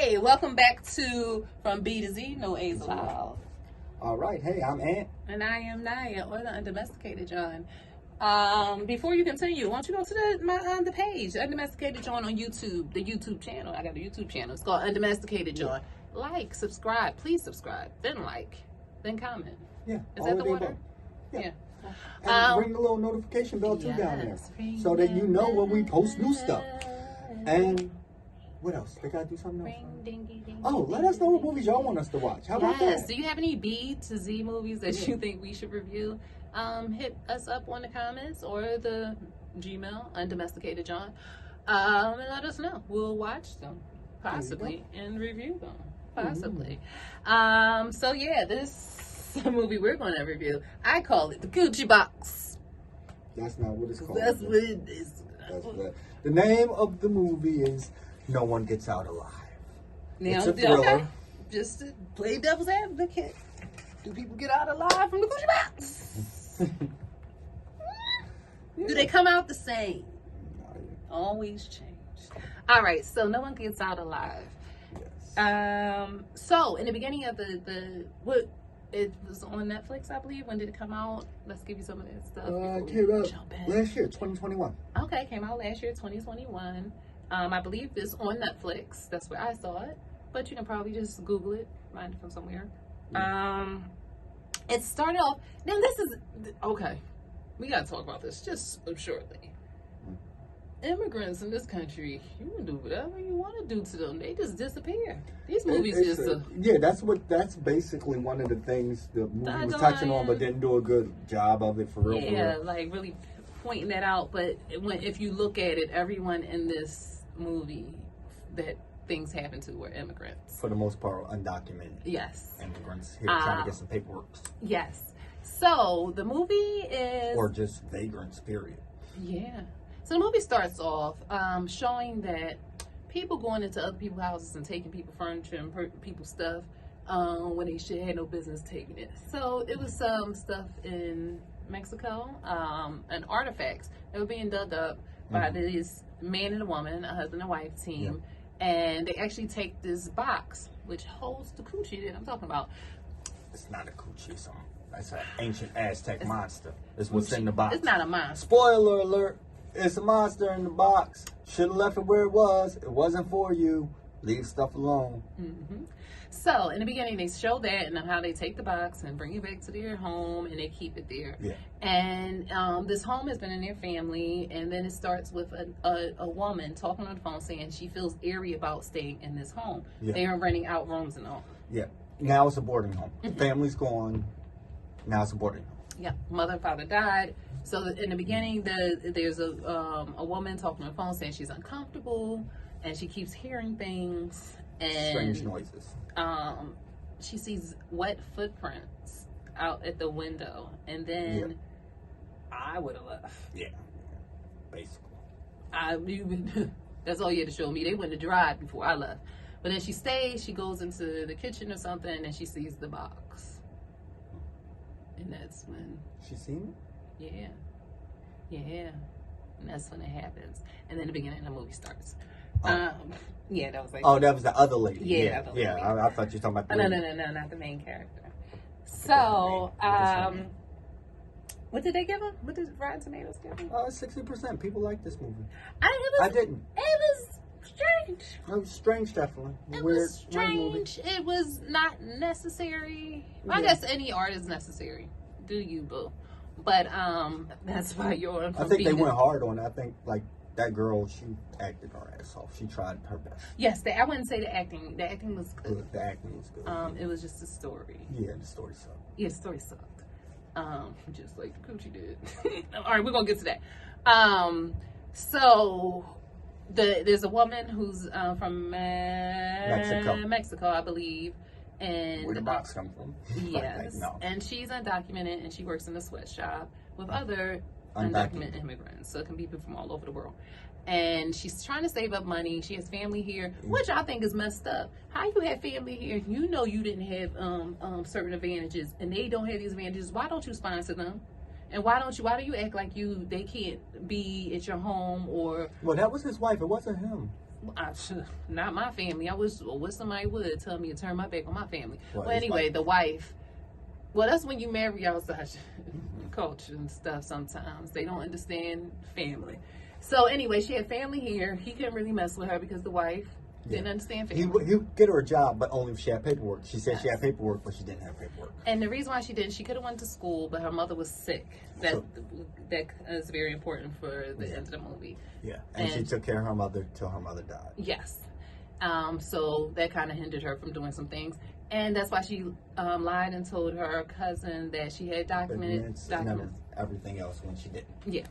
Hey, welcome back to From B to Z, No A's Allowed. All right. Hey, I'm Ant. And I am Naya, or the Undomesticated John. Before you continue, why don't you go to the page, Undomesticated John on YouTube, the YouTube channel. I got a YouTube channel. It's called Undomesticated John. Like, subscribe. Please subscribe. Then like. Then comment. Yeah. Is that the order? Yeah. And ring the little notification bell too down there, so that you know when we post new stuff. And what else? They gotta do something else. Oh, let us know what movies y'all want us to watch. How about that? Do you have any B to Z movies that you think we should review? Hit us up on the comments or the Gmail, Undomesticatedjohn, and let us know. We'll watch them, possibly, and review them, possibly. So yeah, this movie we're going to review, I call it the Gucci Box. That's not what it's called. That's what it is. The name of the movie is No One Gets Out Alive. Now, it's a thriller. Okay. Just to play devil's advocate. Do people get out alive from the Gucci Box? Do they come out the same? Always change. All right, so No One Gets Out Alive. Yes. So in the beginning of it was on Netflix, I believe. When did it come out? Let's give you some of that stuff. It came out last year, 2021. Okay, came out last year, 2021. I believe it's on Netflix. That's where I saw it. But you can probably just Google it, find it from somewhere. It started off. Now this is okay. We gotta talk about this just shortly. Immigrants in this country, you can do whatever you want to do to them. They just disappear. These movies that's basically one of the things the movie was touching on, but didn't do a good job of it for real. Yeah, like really pointing that out. But if you look at it, everyone in this movie that things happen to were immigrants. For the most part, undocumented. Yes. Immigrants here trying to get some paperwork. Yes. So the movie is... Or just vagrants, period. Yeah. So the movie starts off showing that people going into other people's houses and taking people's furniture and people's stuff when they should have no business taking it. So it was some stuff in Mexico and artifacts that were being dug up by this man and a woman, a husband and wife team. Yeah. And they actually take this box, which holds the coochie that I'm talking about. It's not a coochie, so that's an ancient Aztec monster. It's what's in the box. It's not a monster. Spoiler alert. It's a monster in the box. Should have left it where it was. It wasn't for you. Leave stuff alone. Mm-hmm. So, in the beginning, they show that and how they take the box and bring it back to their home and they keep it there. Yeah. And this home has been in their family, and then it starts with a woman talking on the phone saying she feels eerie about staying in this home. Yeah. They are renting out rooms and all. Yeah. Now it's a boarding home. The family's gone. Now it's a boarding home. Yeah. Mother and father died. So in the beginning, there's a woman talking on the phone saying she's uncomfortable and she keeps hearing things and strange noises. She sees wet footprints out at the window, and then I would have left. Yeah, basically. That's all you had to show me. They went to drive before I left, but then she stays. She goes into the kitchen or something, and she sees the box, and that's when she seen it. Yeah, and that's when it happens, and then the beginning of the movie starts. Yeah, that was like. Oh, that was the other lady. Yeah. I thought you were talking about. No, not the main character. So, what did they give him? What did Rotten Tomatoes give him? 60%. People like this movie. I didn't. It was strange. It was strange, definitely. It was strange. It was not necessary. Well, I guess any art is necessary. Do you, boo? But that's why you're on. I think they went hard on it. I think that girl, she acted her ass off. She tried her best. Yes, I wouldn't say the acting. The acting was good. The acting was good. It was just the story. Yeah, the story sucked. Yeah, the story sucked. Just like the coochie did. All right, we're gonna get to that. So there's a woman who's from Mexico, I believe. And where the box come from? Yes. No. And she's undocumented, and she works in a sweatshop with other undocumented immigrants. So it can be people from all over the world. And she's trying to save up money. She has family here, which I think is messed up. How you have family here? You know you didn't have certain advantages, and they don't have these advantages. Why don't you sponsor them? And why do you act like they can't be at your home or? Well, that was his wife. It wasn't him. Not my family. I wish somebody would tell me to turn my back on my family. Well, anyway, the wife. Well, that's when you marry outside culture and stuff. Sometimes they don't understand family. So anyway, she had family here. He couldn't really mess with her because the wife didn't understand family. He would get her a job, but only if she had paperwork. She said she had paperwork, but she didn't have paperwork. And the reason why she didn't, she could have went to school, but her mother was sick. That is very important for the end of the movie. Yeah, and she took care of her mother till her mother died. Yes. So that kind of hindered her from doing some things. And that's why she lied and told her cousin that she had documents. And everything else when she didn't. Yeah.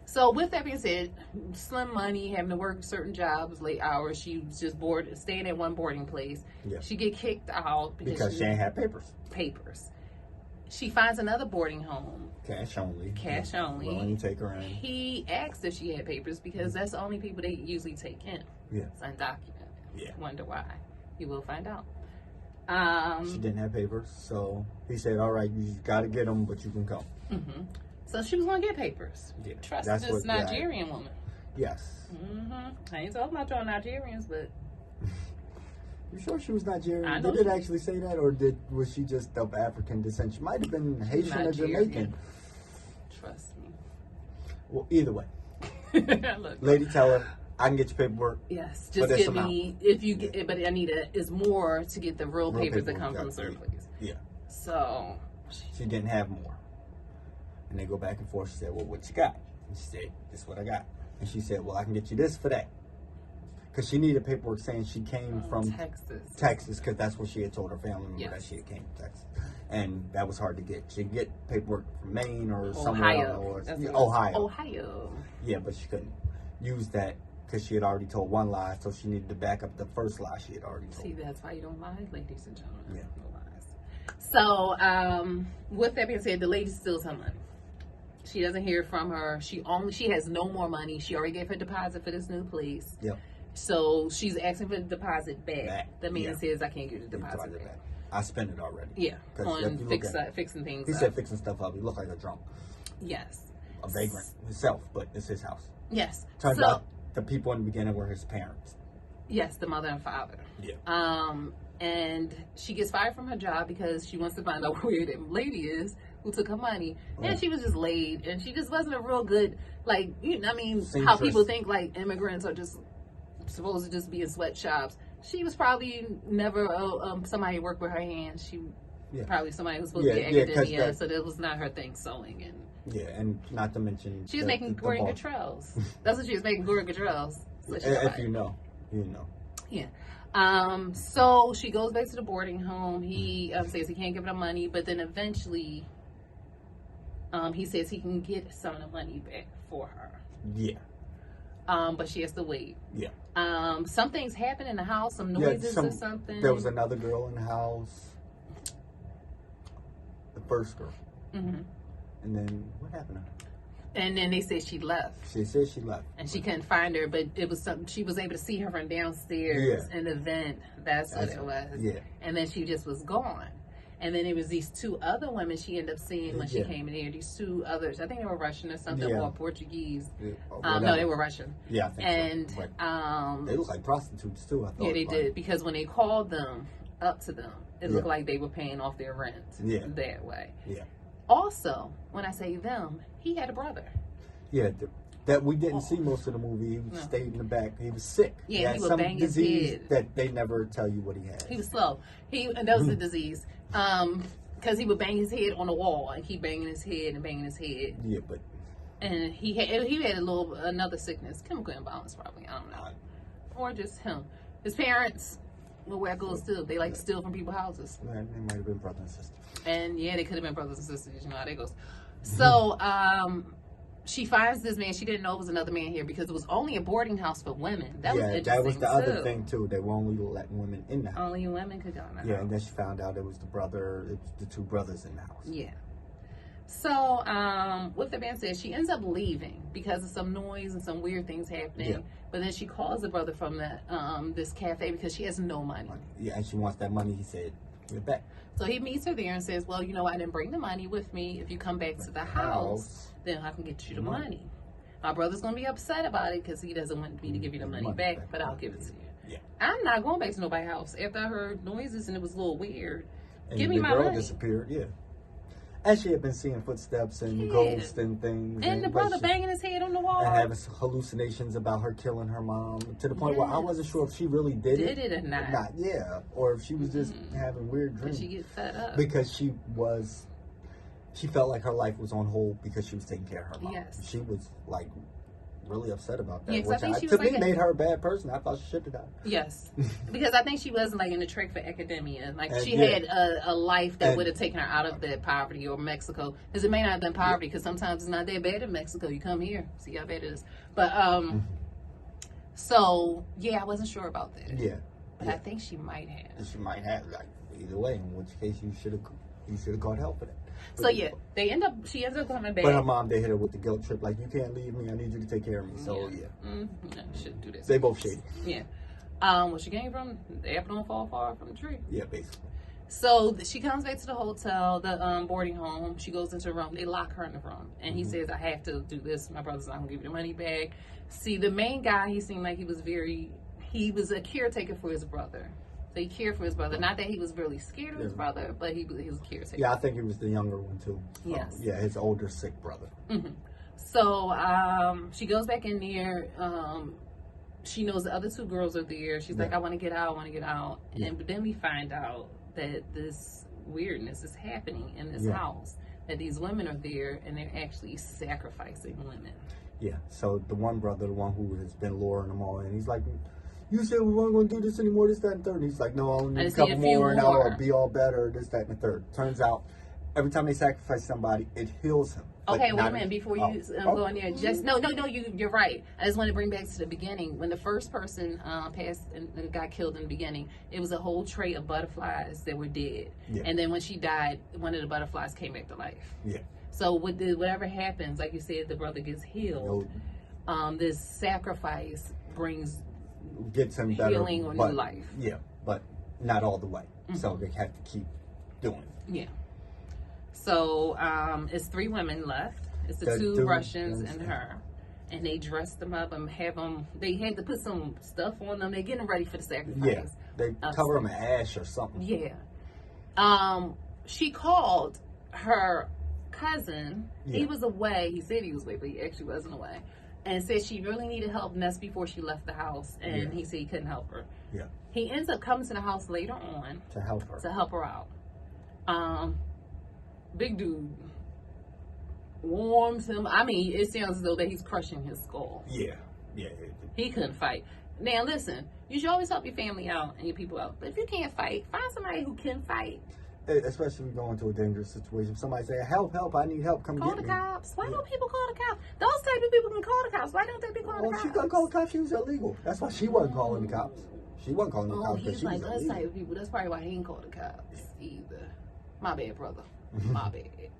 So with that being said, slim money, having to work certain jobs, late hours. She was just staying at one boarding place. Yeah. She get kicked out because she ain't have papers. She finds another boarding home. Cash only. Cash only. Willing to take her in. He asked if she had papers because that's the only people they usually take in. Yeah. It's undocumented. Yeah. Wonder why. You will find out. She didn't have papers, so he said, "All right, you got to get them, but you can come." Mm-hmm. So she was going to get papers. Yeah. Trust this Nigerian woman. Yes. Mm-hmm. I ain't talking about y'all Nigerians, but... You sure she was Nigerian? Did it actually say that, or was she just of African descent? She might have been Haitian or Jamaican. Trust me. Well, either way. Lady, tell her, I can get your paperwork. Yes, just give me, if you get, but I need is more to get the real papers that come from certain places. Yeah. So... She didn't have more. And they go back and forth. She said, well, what you got? And she said, this is what I got. And she said, well, I can get you this for that. Because she needed paperwork saying she came from Texas, because that's what she had told her family member that she had came from Texas. And that was hard to get. She could get paperwork from Maine or somewhere else. Ohio. Yeah, but she couldn't use that because she had already told one lie, so she needed to back up the first lie she had already told. See, that's why you don't lie, ladies and gentlemen. Yeah. No lies. So, with that being said, the lady steals her money. She doesn't hear from her. She has no more money. She already gave her deposit for this new place. Yep. So she's asking for the deposit back. The man says, I can't give the deposit back. I spent it already. Yeah. On fixing things. He said fixing stuff up. He looked like a drunk. Yes. A vagrant himself, but it's his house. Yes. Turns out the people in the beginning were his parents. Yes, the mother and father. Yeah. And she gets fired from her job because she wants to find out where the lady is who took her money. And she was just laid, and she just wasn't a real good, how people think like immigrants are just supposed to just be in sweatshops. She was probably never somebody who worked with her hands. She probably somebody who's supposed to be academia, so that was not her thing, sewing and and not to mention she was making Gordon Gatrells. That's what she was making, Gordon Gatrells. So if you know. Yeah. So she goes back to the boarding home. He says he can't give her the money, but then eventually he says he can get some of the money back for her. Yeah. But she has to wait. Yeah. Some things happen in the house, some noises or something. There was another girl in the house. The first girl. Mm-hmm. And then what happened to her? And then they said she left. She said she left. And she couldn't find her, but it was something, she was able to see her from downstairs in the vent. That's what it was. Yeah. And then she just was gone. And then it was these two other women she ended up seeing when she came in here. These two others, I think they were Russian or something, or Portuguese. Yeah. No, they were Russian. Yeah, I think and, so. But they look like prostitutes too, I thought. Yeah, they did. Because when they called them up to them, it looked like they were paying off their rent that way. Yeah. Also, when I say them, he had a brother. Yeah, that we didn't see most of the movie. He stayed in the back. He was sick. Yeah, he had would some bang disease his head. that they never tell you what he had. He was slow. That was the disease. Because he would bang his head on the wall and keep banging his head and banging his head. Yeah, but and he had another sickness, chemical imbalance probably. I don't know, or just him. His parents. Well, where it goes still, they like to steal from people's houses. They might have been brothers and sisters. And they could have been brothers and sisters. You know how that goes. So, she finds this man. She didn't know it was another man here because it was only a boarding house for women. That was interesting. That was the other thing too. They were only letting women in the house. Only women could go in the house. Yeah, and then she found out it was the two brothers in the house. Yeah. So, with that being said, she ends up leaving because of some noise and some weird things happening. Yeah. But then she calls the brother from this cafe because she has no money. Yeah, and she wants that money. He said, "Give it back." So he meets her there and says, "Well, I didn't bring the money with me. If you come back to the house, then I can get you the money." My brother's going to be upset about it because he doesn't want me to give you the money back, but I'll give it to you. Yeah. I'm not going back to nobody's house after I heard noises and it was a little weird. And give me my money. The girl disappeared, yeah. And she had been seeing footsteps and ghosts and things. And the brother banging his head on the wall. And having hallucinations about her killing her mom. To the point where I wasn't sure if she really did it. Did it or not. Yeah. Or if she was just having weird dreams. Did she get fed up? Because she felt like her life was on hold because she was taking care of her mom. Yes. She was like really upset about that. Yeah, which to me made her a bad person. I thought she should have died. Yes. Because I think she wasn't like in the trick for academia. Like she had a life that would have taken her out of that poverty or Mexico. Because it may not have been poverty because sometimes it's not that bad in Mexico. You come here, see how bad it is. But so yeah, I wasn't sure about that. Yeah. But I think she might have. She might have, like, either way, in which case you should have got help for that. So yeah, she ends up coming back. But her mom, they hit her with the guilt trip, like, you can't leave me, I need you to take care of me. So yeah. No, shouldn't do that. They both shady. Yeah. Where she came from, the apple don't fall far from the tree. Yeah, basically. So she comes back to the hotel, the boarding home. She goes into the room. They lock her in the room. And he says, I have to do this. My brother's not going to give you the money back. See, the main guy, he seemed like he was a caretaker for his brother. So he cared for his brother. Not that he was really scared of his brother, but he was a caretaker. Yeah, I think he was the younger one, too. Yes. Yeah, his older, sick brother. Mm-hmm. So she goes back in there. She knows the other two girls are there. She's like, I want to get out. Yeah. And then we find out that this weirdness is happening in this house. That these women are there and they're actually sacrificing women. Yeah, so the one brother, the one who has been luring them all, and he's like, you said we weren't going to do this anymore, this, that, and third. And he's like, no, I only need a couple more, and I'll be all better, this, that, and the third. Turns out, every time they sacrifice somebody, it heals him. Okay, wait a minute, before you go in there, you're right. I just want to bring back to the beginning. When the first person passed and got killed in the beginning, it was a whole tray of butterflies that were dead. Yeah. And then when she died, one of the butterflies came back to life. Yeah. So whatever happens, like you said, the brother gets healed. This sacrifice gets him better, healing or new life. Yeah, but not all the way. Mm-hmm. So they have to keep doing it. Yeah. So it's 3 women left. It's the 2 Russians and her. And they dressed them up and they had to put some stuff on them. They're getting ready for the sacrifice. Yeah, they cover them in ash or something. Yeah. She called her cousin. Yeah. He was away. He said he was away, but he actually wasn't away. And said she really needed help, and that's before she left the house. And he said he couldn't help her. Yeah. He ends up coming to the house later on to help her out. Big dude warms him. I mean, it sounds as though that he's crushing his skull. Yeah. He couldn't fight. Now listen, you should always help your family out and your people out. But if you can't fight, find somebody who can fight. Especially if you go into a dangerous situation. Somebody say, help, I need help, come call get me. Call the cops. Why don't people call the cops? Those type of people can call the cops. Why don't they be calling the cops? Well, she couldn't call the cops. She was illegal. That's why she wasn't calling the cops. She wasn't calling the cops because she was illegal. He's like us type of people. That's probably why he ain't called the cops either. My bad, brother. My bad.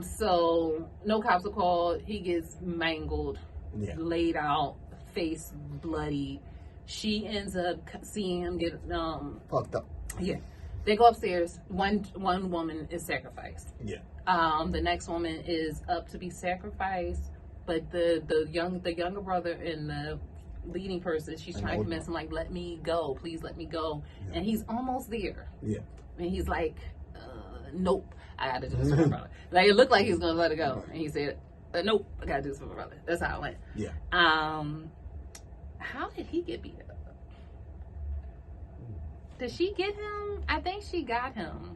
So no cops are called. He gets mangled, laid out, face bloody. She ends up seeing him get fucked up. Yeah. They go upstairs. One woman is sacrificed. Yeah. The next woman is up to be sacrificed, but the younger brother and the leading person, she's trying to convince him, like, let me go, please let me go. Yeah. And he's almost there. Yeah. And he's like, nope, I gotta do this for my brother. Like, it looked like he was gonna let it go, and he said, nope, I gotta do this for my brother. That's how it went. Yeah. How did he get beat up? Did she get him? I think she got him.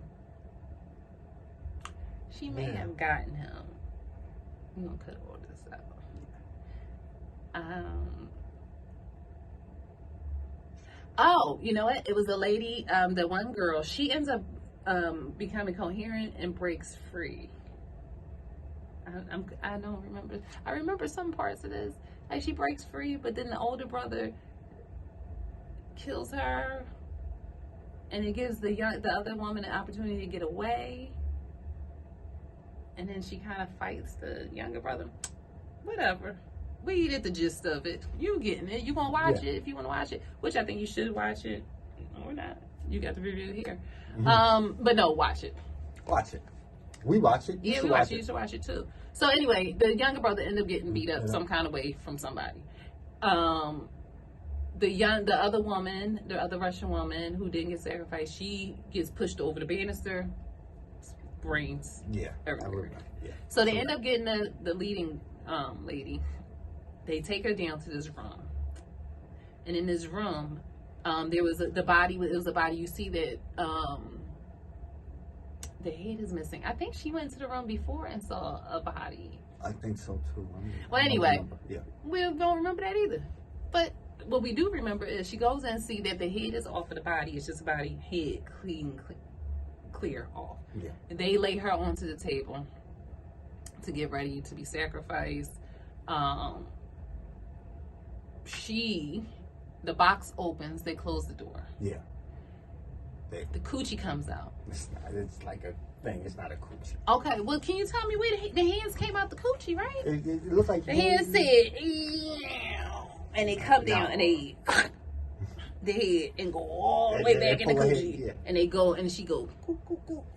She may have gotten him. I'm gonna cut all this out. Oh, you know what? It was a lady, the one girl, she ends up becoming coherent and breaks free. I don't remember. I remember some parts of this. Like, she breaks free, but then the older brother kills her. And it gives the other woman an opportunity to get away. And then she kind of fights the younger brother. Whatever. We get the gist of it. You getting it. You gonna watch it if you want to watch it. Which I think you should watch it. Or not. You got the review here. Mm-hmm. But no, watch it. Watch it. We watch it. Yeah, we watch it. You should watch it too. So anyway, the younger brother ended up getting beat up some kind of way from somebody. The other woman, the other Russian woman who didn't get sacrificed, she gets pushed over the banister, brains. Yeah, everywhere. Yeah. So they end up getting the leading lady. They take her down to this room, and in this room, there was the body. It was a body. You see that the head is missing. I think she went to the room before and saw a body. I think so too. Well, anyway, yeah, we don't remember that either. But what we do remember is she goes in and see that the head is off of the body. It's just a body, head clear off. Yeah. And they lay her onto the table to get ready to be sacrificed. The box opens. They close the door. Yeah. The coochie comes out. It's like a thing. It's not a coochie. Okay, well, can you tell me where the hands came out the coochie, right? It looks like the hands said, ew, and they come down and they the head and go all the way back in the coochie. Yeah. And they go and she goes,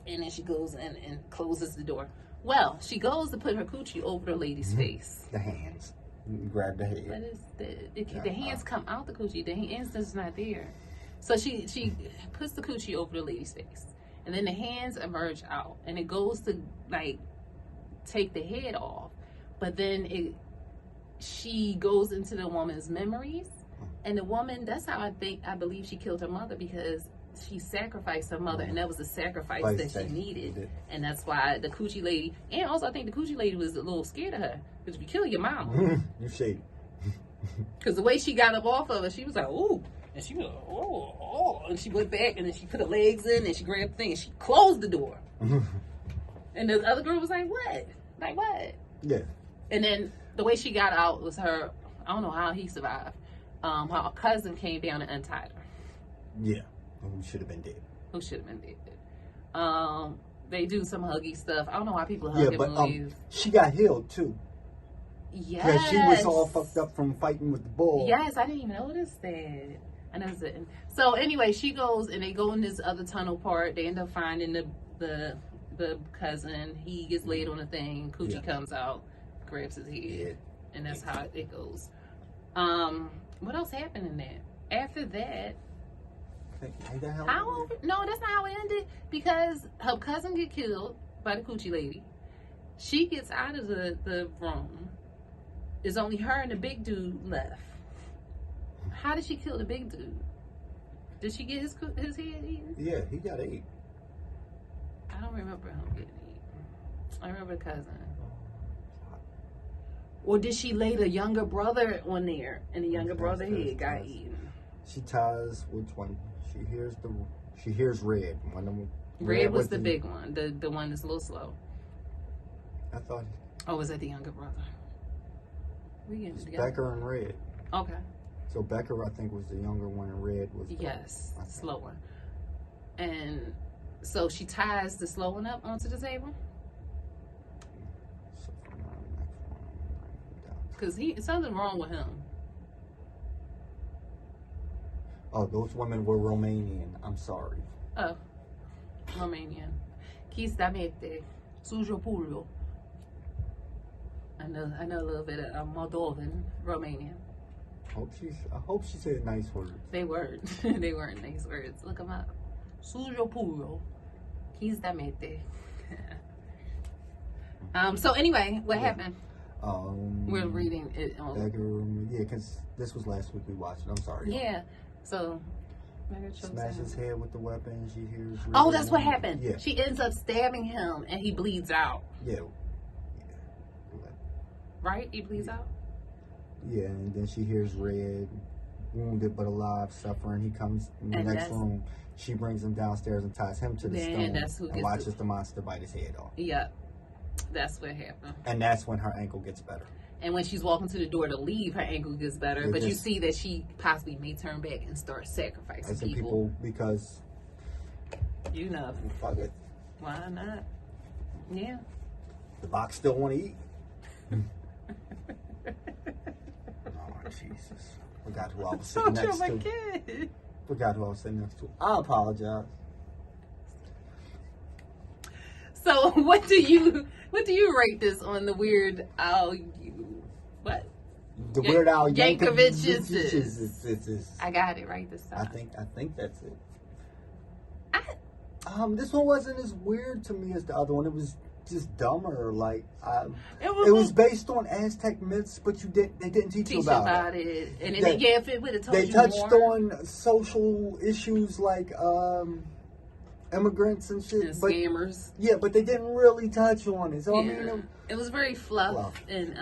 and then she goes in and closes the door. Well, she goes to put her coochie over the lady's face. The hands. You grab the head. But the hands come out the coochie. The hands is not there. So she puts the coochie over the lady's face. And then the hands emerge out. And it goes to, like, take the head off. But then she goes into the woman's memories. And the woman, that's how I believe she killed her mother, because she sacrificed her mother. And that was the sacrifice that she needed. And that's why the coochie lady, and also I think the coochie lady was a little scared of her. Because if you kill your mama. You shady. Because the way she got up off of her, she was like, ooh. And she was like, oh. And she went back and then she put her legs in and she grabbed the thing and she closed the door. And the other girl was like, what? Like, what? Yeah. And then the way she got out was her, I don't know how he survived. Her cousin came down and untied her. Yeah. Who should have been dead. They do some huggy stuff. I don't know why people hug in movies. She got healed too. Yes. Because she was all fucked up from fighting with the bull. Yes, I didn't even notice that. I noticed it. So anyway, she goes and they go in this other tunnel part. They end up finding the cousin. He gets laid on a thing. Coochie comes out, grabs his head, and that's how it goes. What else happened in that? After that, no, that's not how it ended. Because her cousin get killed by the coochie lady. She gets out of the room. There's only her and the big dude left. How did she kill the big dude? Did she get his head eaten? Yeah, he got ate. I don't remember him getting eaten. I remember the cousin. Or did she lay the younger brother on there and the younger brother head got eaten? She ties which one? She hears red. Red was the big one, the one that's a little slow. I thought. Oh, was that the younger brother? It's Becker and Red. Okay. So Becker, I think, was the younger one, and Red was the slow one. And so she ties the slow one up onto the table. Because something wrong with him. Oh, those women were Romanian. I'm sorry. Oh, Romanian. Chistamente, sujo pullo. I know a little bit of Moldovan, Romanian. I hope she said nice words. They weren't. They weren't nice words. Look them up. Sujo puro. Chistamente. So anyway, what happened? We're reading it on. Because this was last week we watched it. I'm sorry. Yeah. So. Smash his head with the weapon. She hears. Oh, that's what happened. Yeah. She ends up stabbing him, and he bleeds out. Yeah. Right? He bleeds out? Yeah, and then she hears Red, wounded but alive, suffering. He comes in the next room. She brings him downstairs and ties him to the stone and watches the monster bite his head off. Yep. That's what happened. And that's when her ankle gets better. And when she's walking to the door to leave, her ankle gets better. But you see that she possibly may turn back and start sacrificing people. Because... You know. Fuck it. Why not? Yeah. The box still want to eat. Oh, Jesus. Forgot who I was sitting next to. Forgot who I was sitting next to. I apologize. So what do you rate this on the Weird Al? What? The Weird Al Yankovic's. I got it right this time. I think that's it. This one wasn't as weird to me as the other one. It was just dumber. Like it was based on Aztec myths, but they didn't teach you about it. And then if it would have told you they touched on social issues like immigrants and shit, and scammers. But they didn't really touch on it. So I mean, it was very fluff. And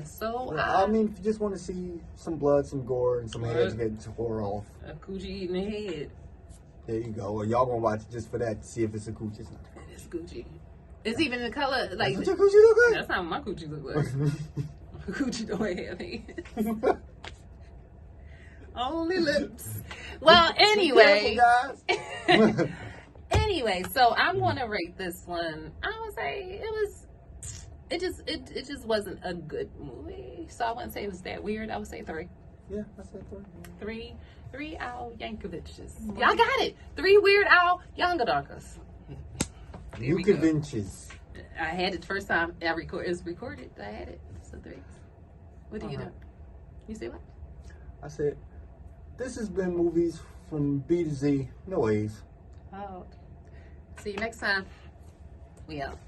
So I mean, if you just want to see some blood, some gore, and some heads getting tore off, a coochie eating a head. There you go. Or y'all gonna watch it just for that to see if it's a coochie. It's not. It's Gucci. It's even the color. Like, that's what your coochie look like? That's not what my coochie look like. Coochie don't have hands. Only lips. Well, anyway. Anyway, so I'm gonna rate this one. I would say it just wasn't a good movie. So I wouldn't say it was that weird. I would say 3. Yeah, I said 3. 3 Al Yankovic's. Y'all got it. 3 Weird Al Yankovic's. Yankovic's. I had it first time. It's recorded. I had it. So 3. What do you do? You say what? I said, this has been Movies from B to Z. No A's. Oh. See you next time. We out.